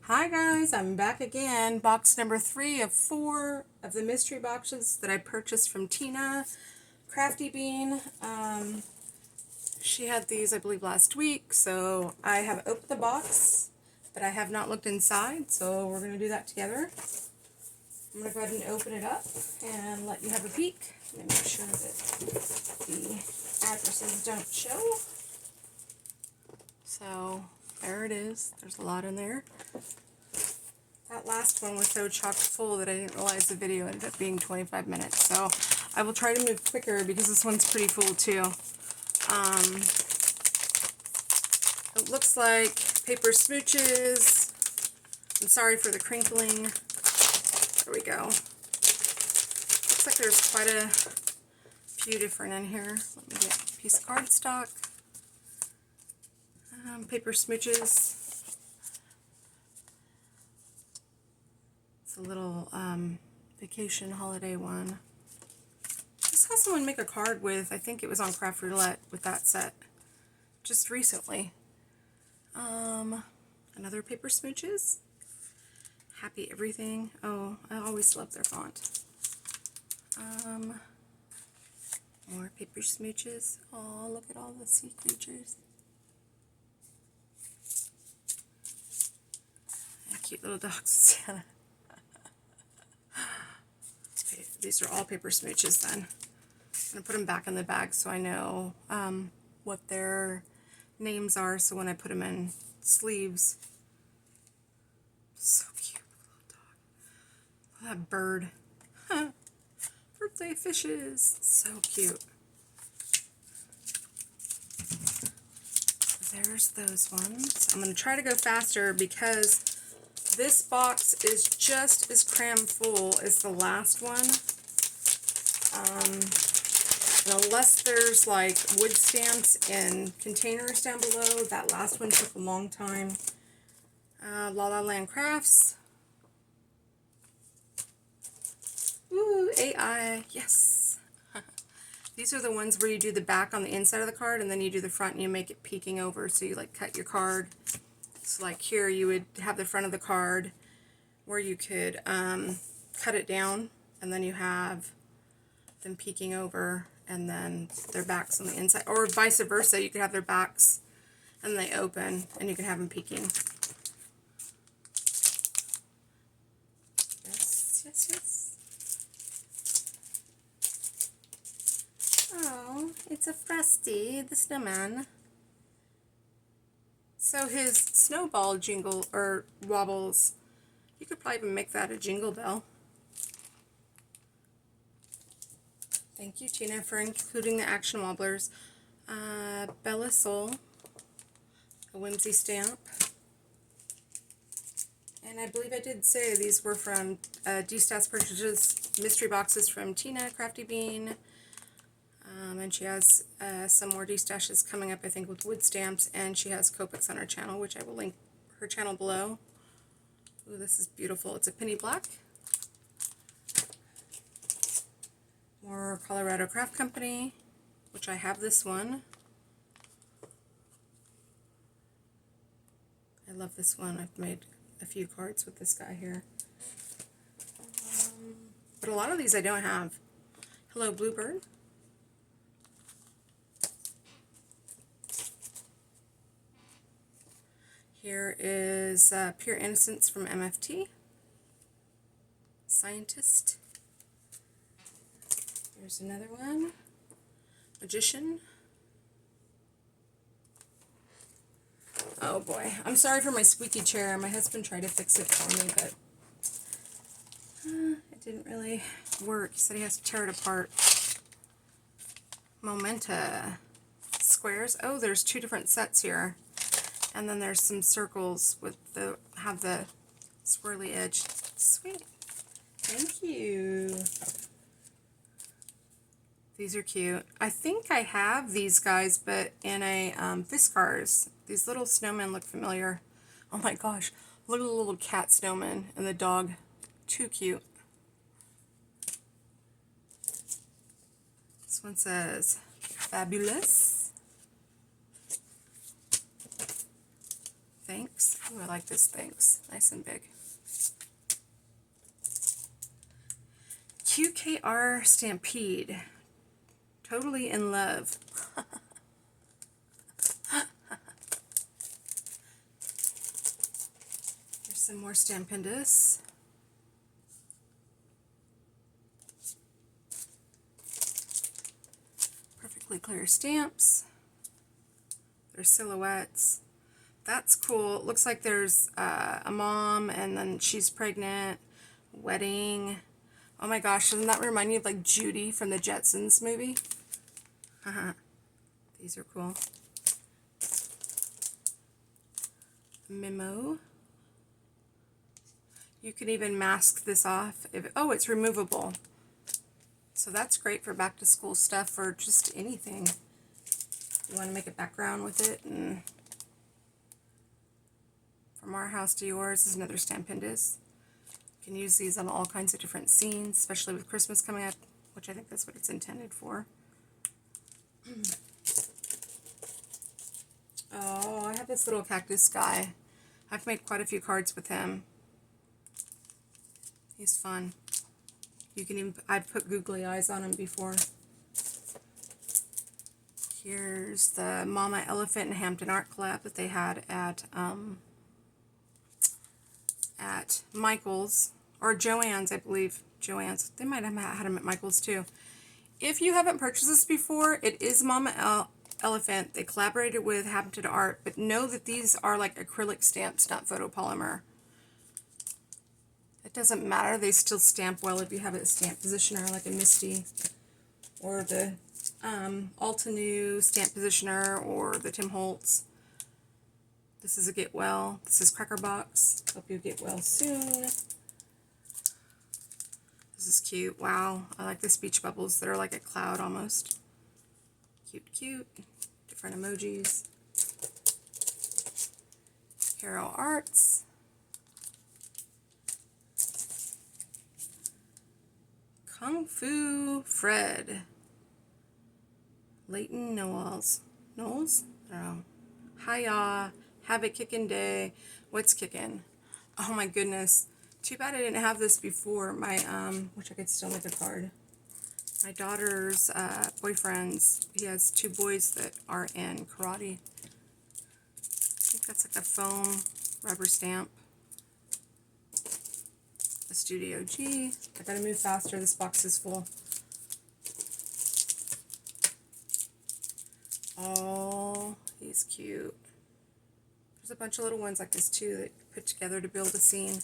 Hi guys, I'm back again. Box number 3 of 4 of the mystery boxes that I purchased from Tina Crafty Bean. She had these, I believe, last week, so I have opened the box, but I have not looked inside, so we're going to do that together. I'm going to go ahead and open it up and let you have a peek. Let me make sure that the addresses don't show. So, there it is. There's a lot in there. That last one was so chock full that I didn't realize the video ended up being 25 minutes. So I will try to move quicker because this one's pretty full too. It looks like paper smooches. I'm sorry for the crinkling. There we go. Looks like there's quite a few different in here. Let me get a piece of cardstock. Paper smooches. It's a little vacation holiday one. Just saw someone make a card with, I think it was on Craft Roulette with that set just recently. Another paper smooches. Happy Everything. Oh, I always love their font. More paper smooches. Oh, look at all the sea creatures. And cute little dogs. Okay, these are all paper smooches then. I'm going to put them back in the bag so I know what their names are, so when I put them in sleeves. So cute, little dog. Look at that bird. Birthday fishes. So cute. There's those ones. I'm going to try to go faster because this box is just as cram full as the last one. And unless there's like wood stamps and containers down below, that last one took a long time. La La Land Crafts. Ooh, AI, yes. These are the ones where you do the back on the inside of the card and then you do the front and you make it peeking over, so you like cut your card. So like here you would have the front of the card where you could cut it down, and then you have them peeking over and then their backs on the inside, or vice versa. You could have their backs and they open and you can have them peeking. Yes, yes, yes. Oh, it's a Frosty, the snowman. So his snowball jingle, or wobbles, you could probably even make that a jingle bell. Thank you, Tina, for including the action wobblers. Bella Soul, a whimsy stamp. And I believe I did say these were from Destash purchases, mystery boxes from Tina Crafty Bean. And she has some more Destashes coming up, I think, with wood stamps. And she has Copics on her channel, which I will link her channel below. Ooh, this is beautiful. It's a penny black. More Colorado Craft Company, which I have this one. I love this one. I've made a few cards with this guy here. But a lot of these I don't have. Hello, Bluebird. Here is Pure Innocence from MFT. Scientist. There's another one. Magician. Oh boy, I'm sorry for my squeaky chair. My husband tried to fix it for me, but it didn't really work. He said he has to tear it apart. Momenta. Squares. Oh, there's 2 different sets here. And then there's some circles with have the swirly edge. Sweet. Thank you. These are cute. I think I have these guys, but in a Fiskars. These little snowmen look familiar. Oh my gosh. Look at the little cat snowman and the dog. Too cute. This one says, Fabulous. thanks. Oh, I like this thanks. Nice and big. QKR Stampede. Totally in love. Here's some more Stampendous. Perfectly clear stamps. They're silhouettes. That's cool. It looks like there's a mom and then she's pregnant. Wedding. Oh my gosh, doesn't that remind me of like Judy from the Jetsons movie? These are cool. Memo. You can even mask this off. Oh, it's removable. So that's great for back to school stuff or just anything. You want to make a background with it. And From Our House to Yours is another Stampendous. You can use these on all kinds of different scenes, especially with Christmas coming up, which I think that's what it's intended for. Oh, I have this little cactus guy. I've made quite a few cards with him. He's fun. You can even, I've put googly eyes on him before. Here's the Mama Elephant and Hampton Art Collab that they had at Michael's, or Joann's, I believe. Joann's. They might have had them at Michael's too. If you haven't purchased this before, it is Mama Elephant. They collaborated with Hampton Art, but know that these are like acrylic stamps, not photopolymer. It doesn't matter. They still stamp well if you have a stamp positioner like a Misty or the Altenew stamp positioner or the Tim Holtz. This is a Get Well. This is Cracker Box. Hope you get well soon. This is cute. Wow. I like the speech bubbles that are like a cloud almost. Cute, cute. Different emojis. Hero Arts. Kung Fu Fred. Leighton Knowles. Knowles? I don't know. Hiya. Have a kickin' day. What's kickin'? Oh my goodness. Too bad I didn't have this before. My, which I could still make a card. My daughter's boyfriend's, he has 2 boys that are in karate. I think that's like a foam rubber stamp. A Studio G. I gotta move faster. This box is full. Oh, he's cute. There's a bunch of little ones like this too that put together to build a scene.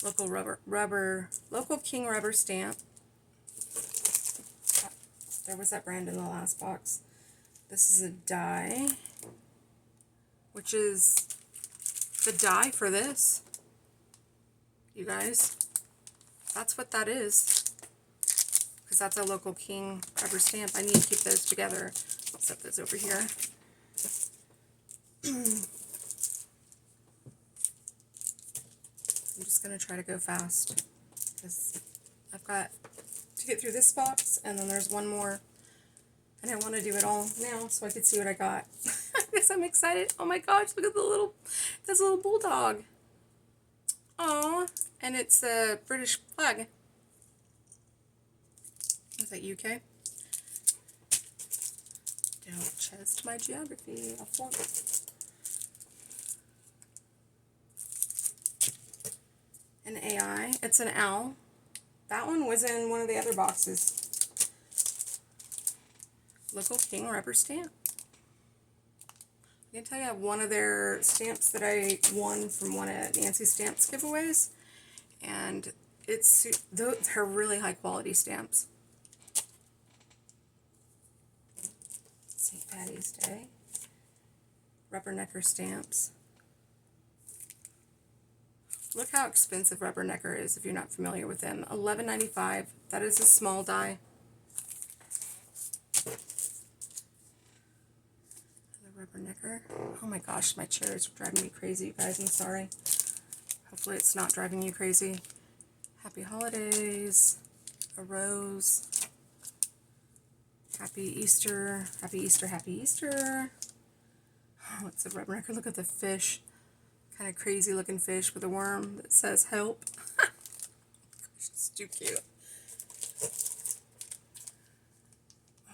Local King rubber stamp. There was that brand in the last box. This is a die, which is the die for this. You guys, that's what that is. Because that's a Local King rubber stamp. I need to keep those together. I'll set those over here. I'm just going to try to go fast because I've got to get through this box and then there's one more and I want to do it all now so I can see what I got. I guess I'm excited. Oh my gosh, look at this little bulldog. Oh, and it's a British flag. Is that UK? Don't test my geography. I'll flunk it. An AI. It's an owl. That one was in one of the other boxes. Local King rubber stamp. I can tell you I have one of their stamps that I won from one of Nancy Stamps giveaways. And they're really high quality stamps. St. Patty's Day. Rubbernecker stamps. Look how expensive Rubbernecker is if you're not familiar with them. $11.95. That is a small die. The Rubbernecker. Oh my gosh, my chair is driving me crazy, you guys. I'm sorry. Hopefully it's not driving you crazy. Happy Holidays. A rose. Happy Easter, happy Easter, happy Easter. Oh, it's a rubber necker. Look at the fish. Kind of crazy looking fish with a worm that says help. Gosh, it's too cute.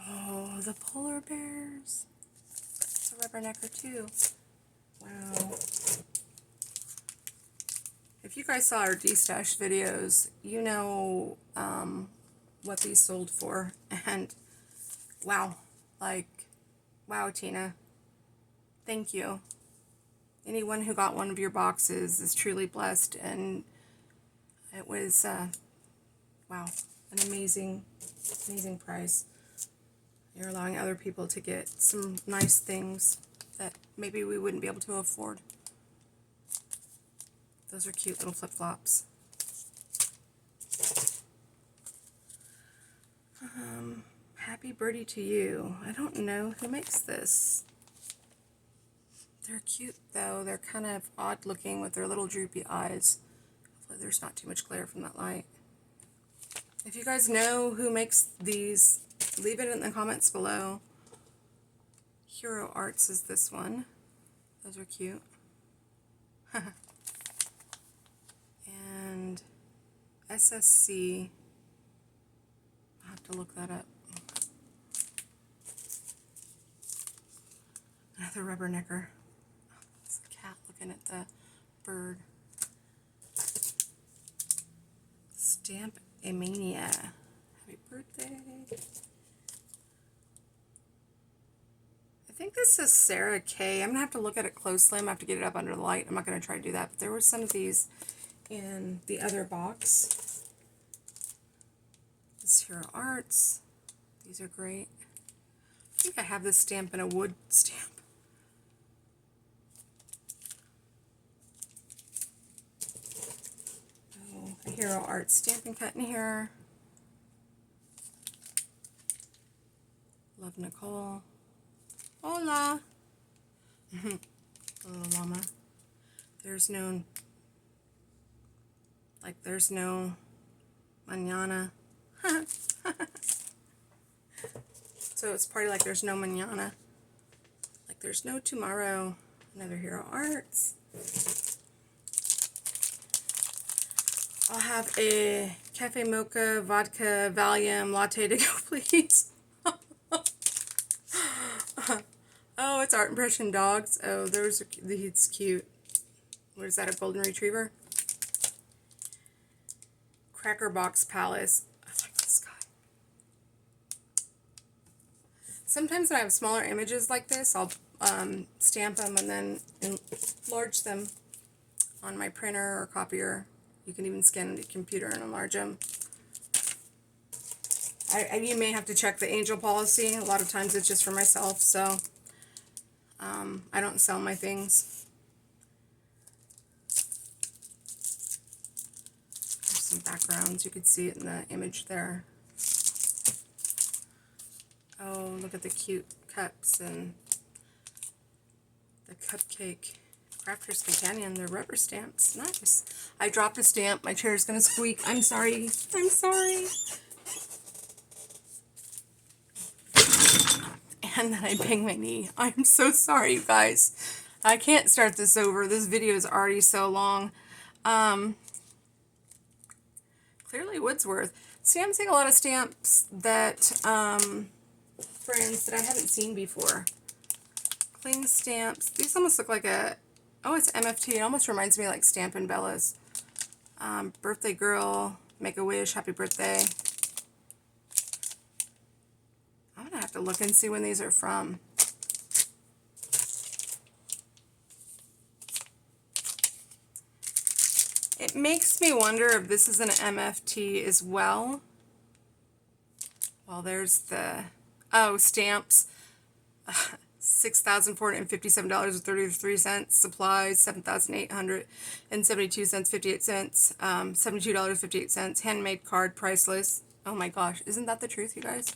Oh, the polar bears. It's a rubber necker too. Wow. If you guys saw our Destash videos, you know what these sold for. And wow, like, wow, Tina. Thank you. Anyone who got one of your boxes is truly blessed, and it was, wow, an amazing, amazing price. You're allowing other people to get some nice things that maybe we wouldn't be able to afford. Those are cute little flip-flops. Happy birthday to you. I don't know who makes this. They're cute though. They're kind of odd looking with their little droopy eyes. Hopefully there's not too much glare from that light. If you guys know who makes these, leave it in the comments below. Hero Arts is this one. Those are cute. And SSC, I'll have to look that up. Another rubber necker. It's a cat looking at the bird. Stamp a Mania. Happy birthday. I think this is Sarah K. I'm going to have to look at it closely. I'm going to have to get it up under the light. I'm not going to try to do that. But there were some of these in the other box. This Hero Arts. These are great. I think I have this stamp in a wood stamp. Oh, a Hero Arts Stampin' Cut in here. Love Nicole. Hola! The little llama. There's no mañana. So it's party like there's no mañana. Like there's no tomorrow. Another Hero Arts. I'll have a cafe mocha, vodka, Valium, latte to go, please. Oh, it's Art Impression Dogs. Oh, these cute. What is that, a golden retriever? Cracker Box Palace. I like this guy. Sometimes when I have smaller images like this, I'll stamp them and then enlarge them on my printer or copier. You can even scan the computer and enlarge them. You may have to check the angel policy. A lot of times it's just for myself, so I don't sell my things. There's some backgrounds. You could see it in the image there. Oh, look at the cute cups and the cupcake. Crafter's Companion. They're rubber stamps. Nice. I dropped a stamp. My chair is going to squeak. I'm sorry. I'm sorry. And then I banged my knee. I'm so sorry, you guys. I can't start this over. This video is already so long. Clearly Woodsworth. See, I'm seeing a lot of stamps that, friends, that I haven't seen before. Cling stamps. These almost look like a, oh, it's MFT. It almost reminds me of like Stampin' Bella's. Birthday Girl, Make-A-Wish, Happy Birthday. I'm going to have to look and see when these are from. It makes me wonder if this is an MFT as well. Well, there's the, oh, stamps. $6,457.33. Supplies, $7,872.58. $72.58. Handmade card, priceless. Oh my gosh, isn't that the truth, you guys?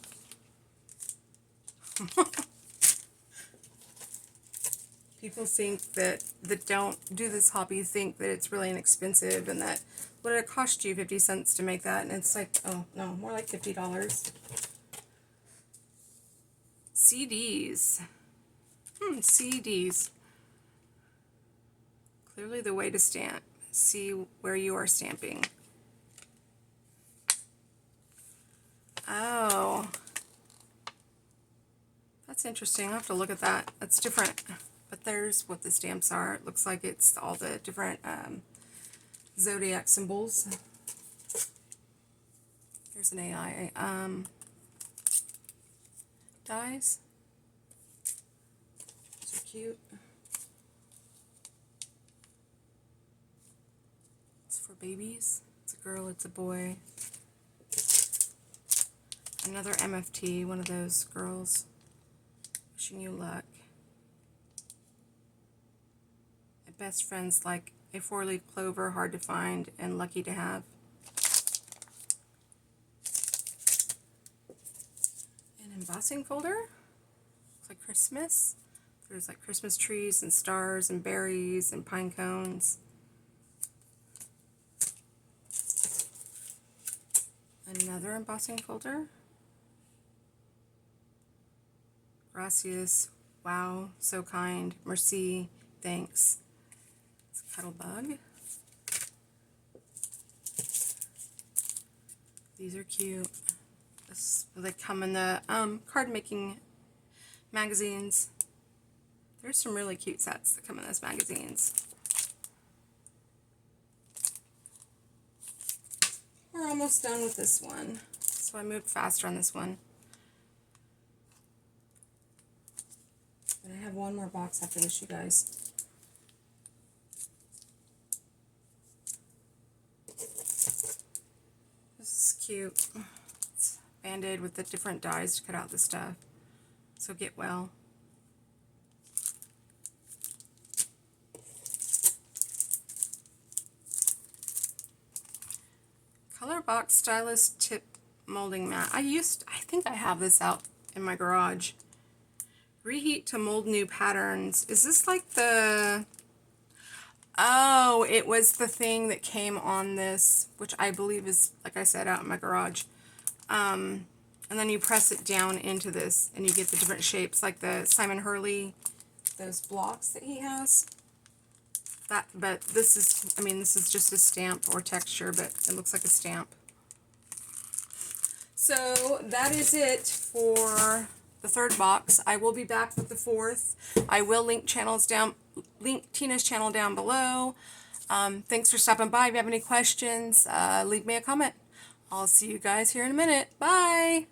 People think that don't do this hobby think that it's really inexpensive and that what did it cost you 50 cents to make that, and it's like, oh no, more like $50. CDs. CDs. Clearly the way to stamp. See where you are stamping. Oh. That's interesting. I'll have to look at that. That's different. But there's what the stamps are. It looks like it's all the different zodiac symbols. There's an AI. Dies. These are cute. It's for babies. It's a girl, it's a boy. Another MFT, one of those girls. Wishing you luck. My best friend's like a 4-leaf clover, hard to find and lucky to have. An embossing folder. Looks like Christmas. There's like Christmas trees and stars and berries and pine cones. Another embossing folder. Gracias. Wow. So kind. Merci. Thanks. It's a kettle bug. These are cute. They come in the card making magazines. There's some really cute sets that come in those magazines. We're almost done with this one. So I moved faster on this one. But I have one more box after this, you guys. This is cute. It's Band-Aid with the different dies to cut out the stuff. So get well. Color Box Stylus Tip Molding Mat. I think I have this out in my garage. Reheat to mold new patterns. Is this like the... Oh, it was the thing that came on this, which I believe is, like I said, out in my garage. And then you press it down into this, and you get the different shapes, like the Simon Hurley, those blocks that he has. But this is, I mean, this is just a stamp or texture, but it looks like a stamp. So that is it for the third box. I will be back with the fourth. I will link Tina's channel down below. Thanks for stopping by. If you have any questions, leave me a comment. I'll see you guys here in a minute. Bye!